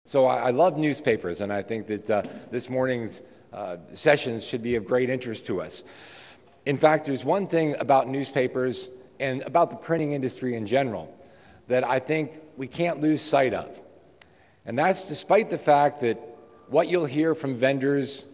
So I love newspapers, and I think that this morning's sessions should be of great interest to us. In fact, there's one thing about newspapers and about the printing industry in general that I think we can't lose sight of. And that's despite the fact that what you'll hear from vendors,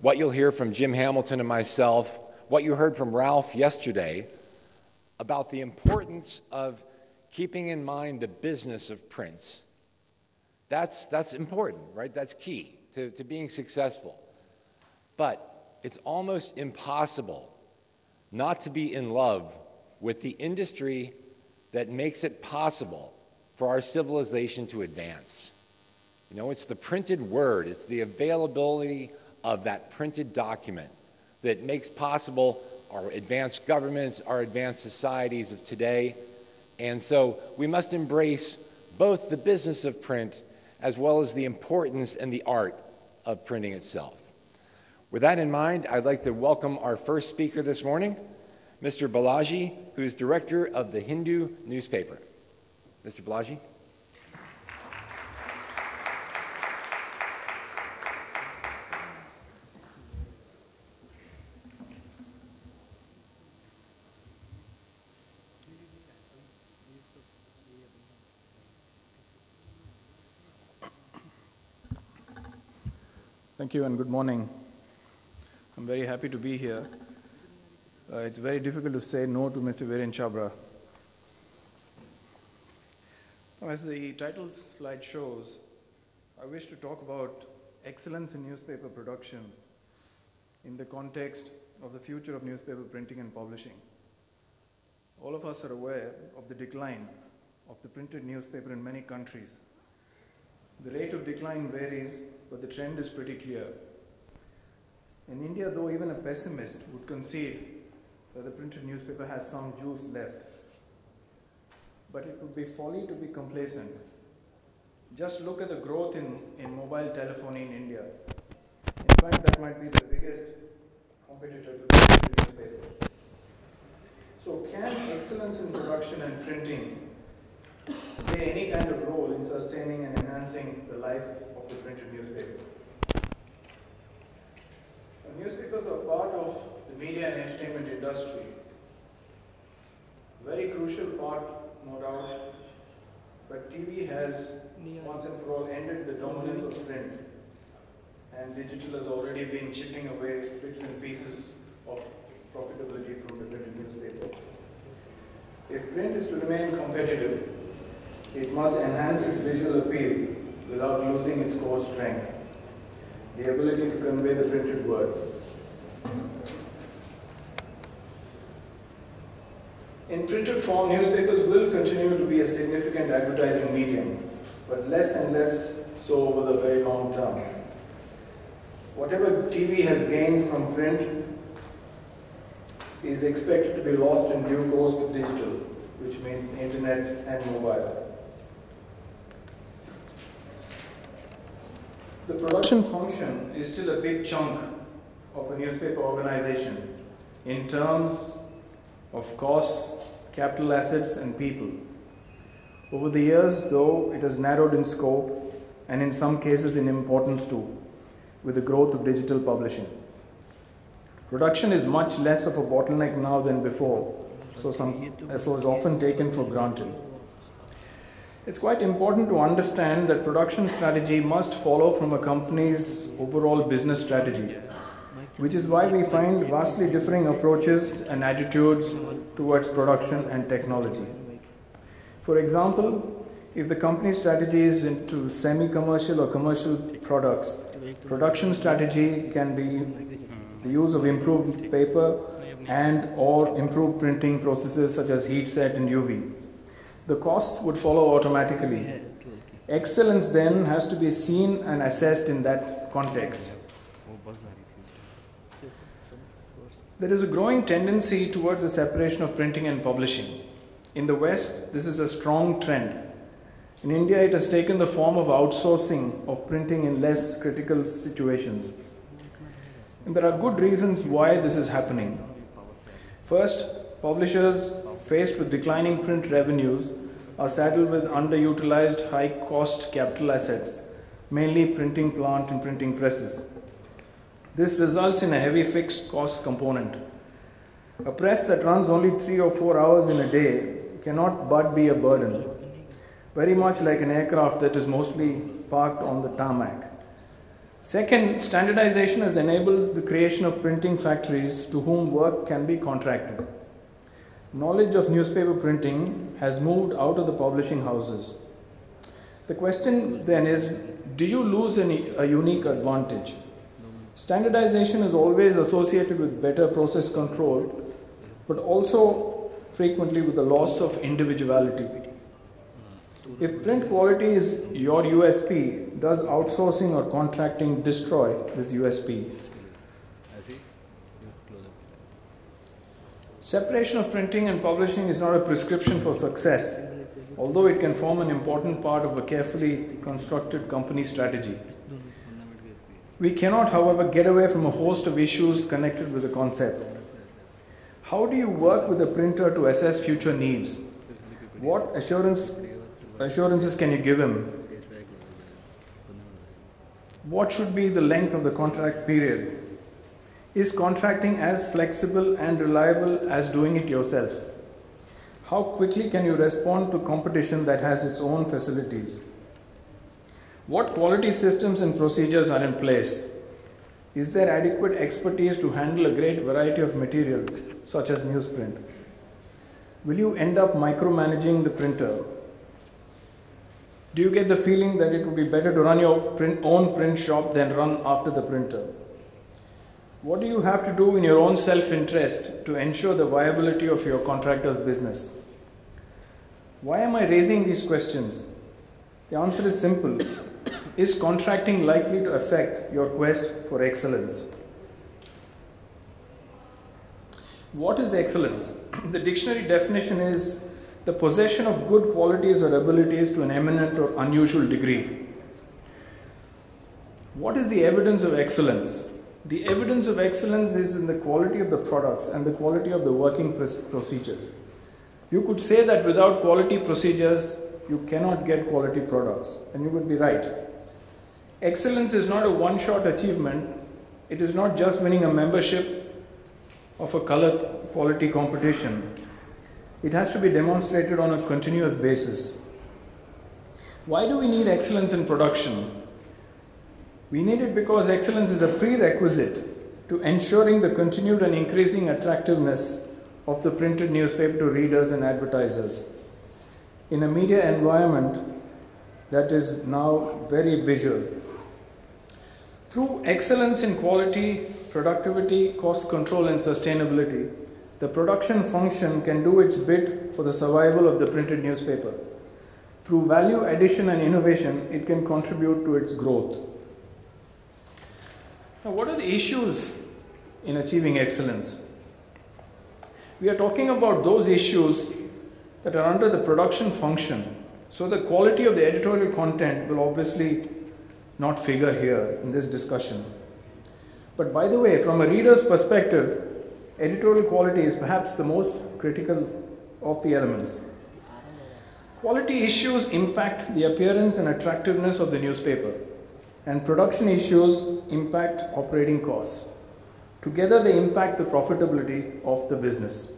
what you'll hear from Jim Hamilton and myself, what you heard from Ralph yesterday about the importance of keeping in mind the business of print. That's important, right? That's key to being successful. But it's almost impossible not to be in love with the industry that makes it possible for our civilization to advance. You know, it's the printed word, it's the availability of that printed document that makes possible our advanced governments, our advanced societies of today. And so we must embrace both the business of print as well as the importance and the art of printing itself. With that in mind, I'd like to welcome our first speaker this morning, Mr. Balaji, who is director of the Hindu newspaper. Mr. Balaji. Thank you and good morning. I'm very happy to be here. It's very difficult to say no to Mr. Viren Chabra. As the title slide shows, I wish to talk about excellence in newspaper production in the context of the future of newspaper printing and publishing. All of us are aware of the decline of the printed newspaper in many countries. The rate of decline varies, but the trend is pretty clear. In India, though, even a pessimist would concede that the printed newspaper has some juice left. But it would be folly to be complacent. Just look at the growth in mobile telephony in India. In fact, that might be the biggest competitor to the printed newspaper. So can excellence in production and printing play any kind of role in sustaining and enhancing the life of the printed newspaper? Newspapers are part of the media and entertainment industry. A very crucial part, no doubt, but TV has once and for all ended the dominance of print, and digital has already been chipping away bits and pieces of profitability from the printed newspaper. If print is to remain competitive, it must enhance its visual appeal without losing its core strength, the ability to convey the printed word. In printed form, newspapers will continue to be a significant advertising medium, but less and less so over the very long term. Whatever TV has gained from print is expected to be lost in due course to digital, which means internet and mobile. The production function is still a big chunk of a newspaper organization in terms of costs, capital assets, and people. Over the years, though, it has narrowed in scope and in some cases in importance too, with the growth of digital publishing. Production is much less of a bottleneck now than before, so is often taken for granted. It's quite important to understand that production strategy must follow from a company's overall business strategy, which is why we find vastly differing approaches and attitudes towards production and technology. For example, if the company's strategy is into semi-commercial or commercial products, production strategy can be the use of improved paper and or improved printing processes such as heat set and UV. The costs would follow automatically. Excellence then has to be seen and assessed in that context. There is a growing tendency towards the separation of printing and publishing. In the West, this is a strong trend. In India, it has taken the form of outsourcing of printing in less critical situations. And there are good reasons why this is happening. First, publishers faced with declining print revenues are saddled with underutilized high-cost capital assets mainly printing plant and printing presses. This results in a heavy fixed cost component. A press that runs only 3 or 4 hours in a day cannot but be a burden, very much like an aircraft that is mostly parked on the tarmac. Second, standardization has enabled the creation of printing factories to whom work can be contracted. Knowledge of newspaper printing has moved out of the publishing houses. The question then is, do you lose a unique advantage? Standardization is always associated with better process control, but also frequently with the loss of individuality. If print quality is your USP, does outsourcing or contracting destroy this USP? Separation of printing and publishing is not a prescription for success, although it can form an important part of a carefully constructed company strategy. We cannot, however, get away from a host of issues connected with the concept. How do you work with a printer to assess future needs? What assurances can you give him? What should be the length of the contract period? Is contracting as flexible and reliable as doing it yourself? How quickly can you respond to competition that has its own facilities? What quality systems and procedures are in place? Is there adequate expertise to handle a great variety of materials, such as newsprint? Will you end up micromanaging the printer? Do you get the feeling that it would be better to run your own print shop than run after the printer? What do you have to do in your own self-interest to ensure the viability of your contractor's business? Why am I raising these questions? The answer is simple. Is contracting likely to affect your quest for excellence? What is excellence? The dictionary definition is the possession of good qualities or abilities to an eminent or unusual degree. What is the evidence of excellence? The evidence of excellence is in the quality of the products and the quality of the working procedures. You could say that without quality procedures, you cannot get quality products, and you would be right. Excellence is not a one-shot achievement. It is not just winning a membership of a color quality competition. It has to be demonstrated on a continuous basis. Why do we need excellence in production? We need it because excellence is a prerequisite to ensuring the continued and increasing attractiveness of the printed newspaper to readers and advertisers in a media environment that is now very visual. Through excellence in quality, productivity, cost control, and sustainability, the production function can do its bit for the survival of the printed newspaper. Through value addition and innovation, it can contribute to its growth. Now, what are the issues in achieving excellence? We are talking about those issues that are under the production function. So the quality of the editorial content will obviously not figure here in this discussion. But by the way, from a reader's perspective, editorial quality is perhaps the most critical of the elements. Quality issues impact the appearance and attractiveness of the newspaper, and production issues impact operating costs. Together they impact the profitability of the business.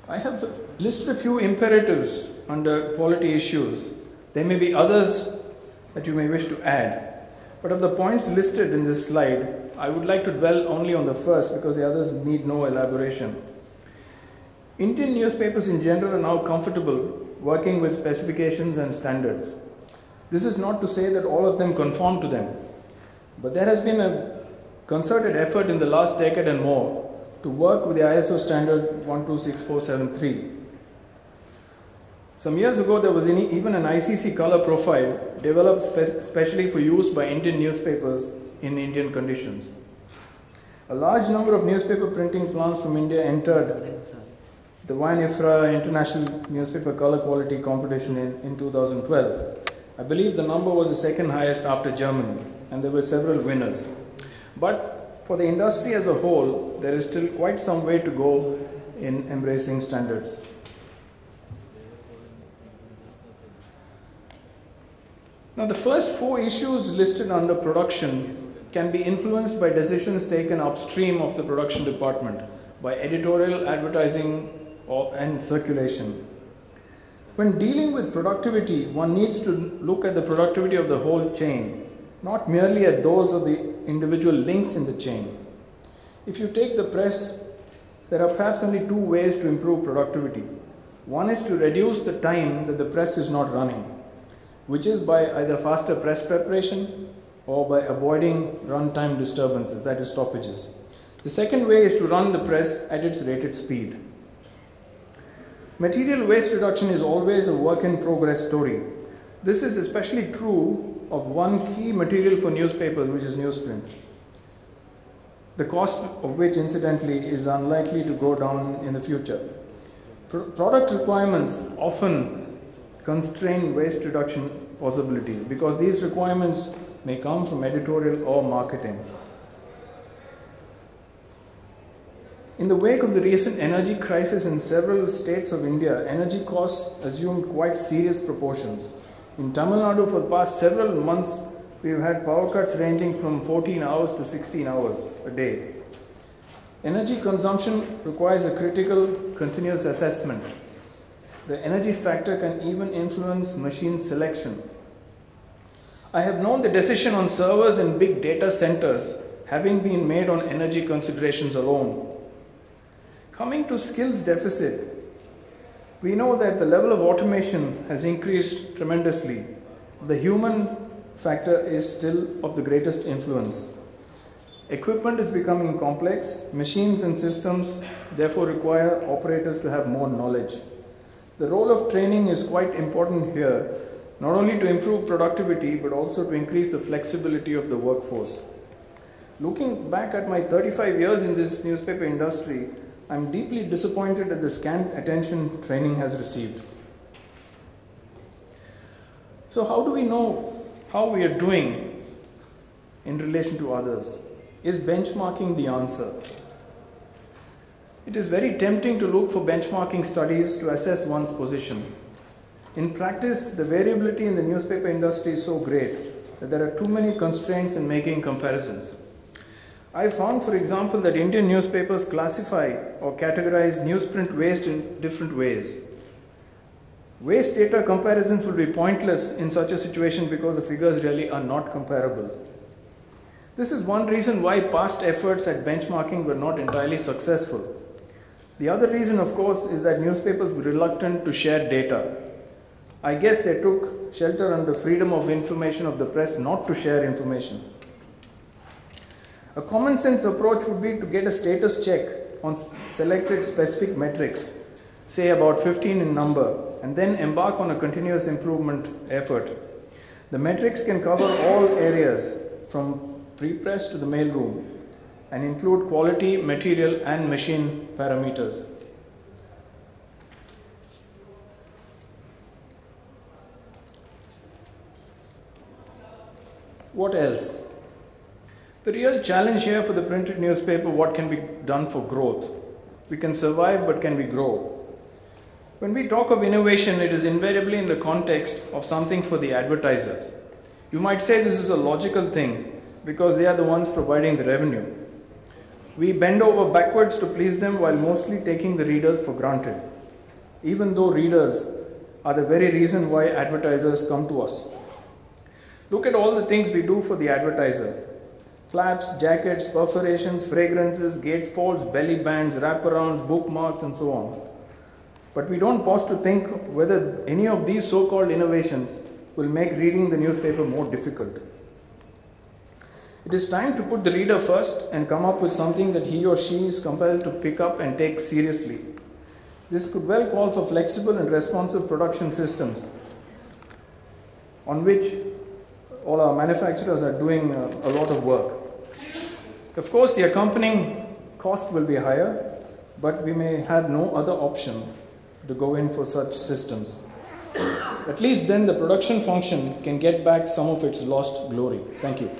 I have listed a few imperatives under quality issues. There may be others that you may wish to add, but of the points listed in this slide, I would like to dwell only on the first because the others need no elaboration. Indian newspapers in general are now comfortable working with specifications and standards. This is not to say that all of them conform to them, but there has been a concerted effort in the last decade and more to work with the ISO standard 126473. Some years ago, there was even an ICC color profile developed specially for use by Indian newspapers in Indian conditions. A large number of newspaper printing plants from India entered the WAN-IFRA International Newspaper Color Quality Competition in 2012. I believe the number was the second highest after Germany, and there were several winners. But for the industry as a whole, there is still quite some way to go in embracing standards. Now, the first 4 issues listed under production can be influenced by decisions taken upstream of the production department by editorial, advertising, and circulation. When dealing with productivity, one needs to look at the productivity of the whole chain, not merely at those of the individual links in the chain. If you take the press, there are perhaps only 2 ways to improve productivity. One is to reduce the time that the press is not running, which is by either faster press preparation or by avoiding runtime disturbances, that is stoppages. The second way is to run the press at its rated speed. Material waste reduction is always a work in progress story. This is especially true of one key material for newspapers, which is newsprint, the cost of which incidentally is unlikely to go down in the future. Product requirements often constrain waste reduction possibilities because these requirements may come from editorial or marketing. In the wake of the recent energy crisis in several states of India, energy costs assumed quite serious proportions. In Tamil Nadu, for the past several months, we've had power cuts ranging from 14 hours to 16 hours a day. Energy consumption requires a critical, continuous assessment. The energy factor can even influence machine selection. I have known the decision on servers in big data centers having been made on energy considerations alone. Coming to skills deficit, we know that the level of automation has increased tremendously. The human factor is still of the greatest influence. Equipment is becoming complex. Machines and systems therefore require operators to have more knowledge. The role of training is quite important here, not only to improve productivity but also to increase the flexibility of the workforce. Looking back at my 35 years in this newspaper industry, I am deeply disappointed at the scant attention training has received. So how do we know how we are doing in relation to others? Is benchmarking the answer? It is very tempting to look for benchmarking studies to assess one's position. In practice, the variability in the newspaper industry is so great that there are too many constraints in making comparisons. I found, for example, that Indian newspapers classify or categorize newsprint waste in different ways. Waste data comparisons will be pointless in such a situation because the figures really are not comparable. This is one reason why past efforts at benchmarking were not entirely successful. The other reason, of course, is that newspapers were reluctant to share data. I guess they took shelter under freedom of information of the press not to share information. A common sense approach would be to get a status check on selected specific metrics, say about 15 in number, and then embark on a continuous improvement effort. The metrics can cover all areas from pre-press to the mailroom and include quality, material and machine parameters. What else? The real challenge here for the printed newspaper, what can be done for growth? We can survive, but can we grow? When we talk of innovation, it is invariably in the context of something for the advertisers. You might say this is a logical thing because they are the ones providing the revenue. We bend over backwards to please them while mostly taking the readers for granted, even though readers are the very reason why advertisers come to us. Look at all the things we do for the advertiser. Flaps, jackets, perforations, fragrances, gatefolds, belly bands, wraparounds, bookmarks and so on. But we don't pause to think whether any of these so-called innovations will make reading the newspaper more difficult. It is time to put the reader first and come up with something that he or she is compelled to pick up and take seriously. This could well call for flexible and responsive production systems on which all our manufacturers are doing a lot of work. Of course, the accompanying cost will be higher, but we may have no other option to go in for such systems. At least then the production function can get back some of its lost glory. Thank you.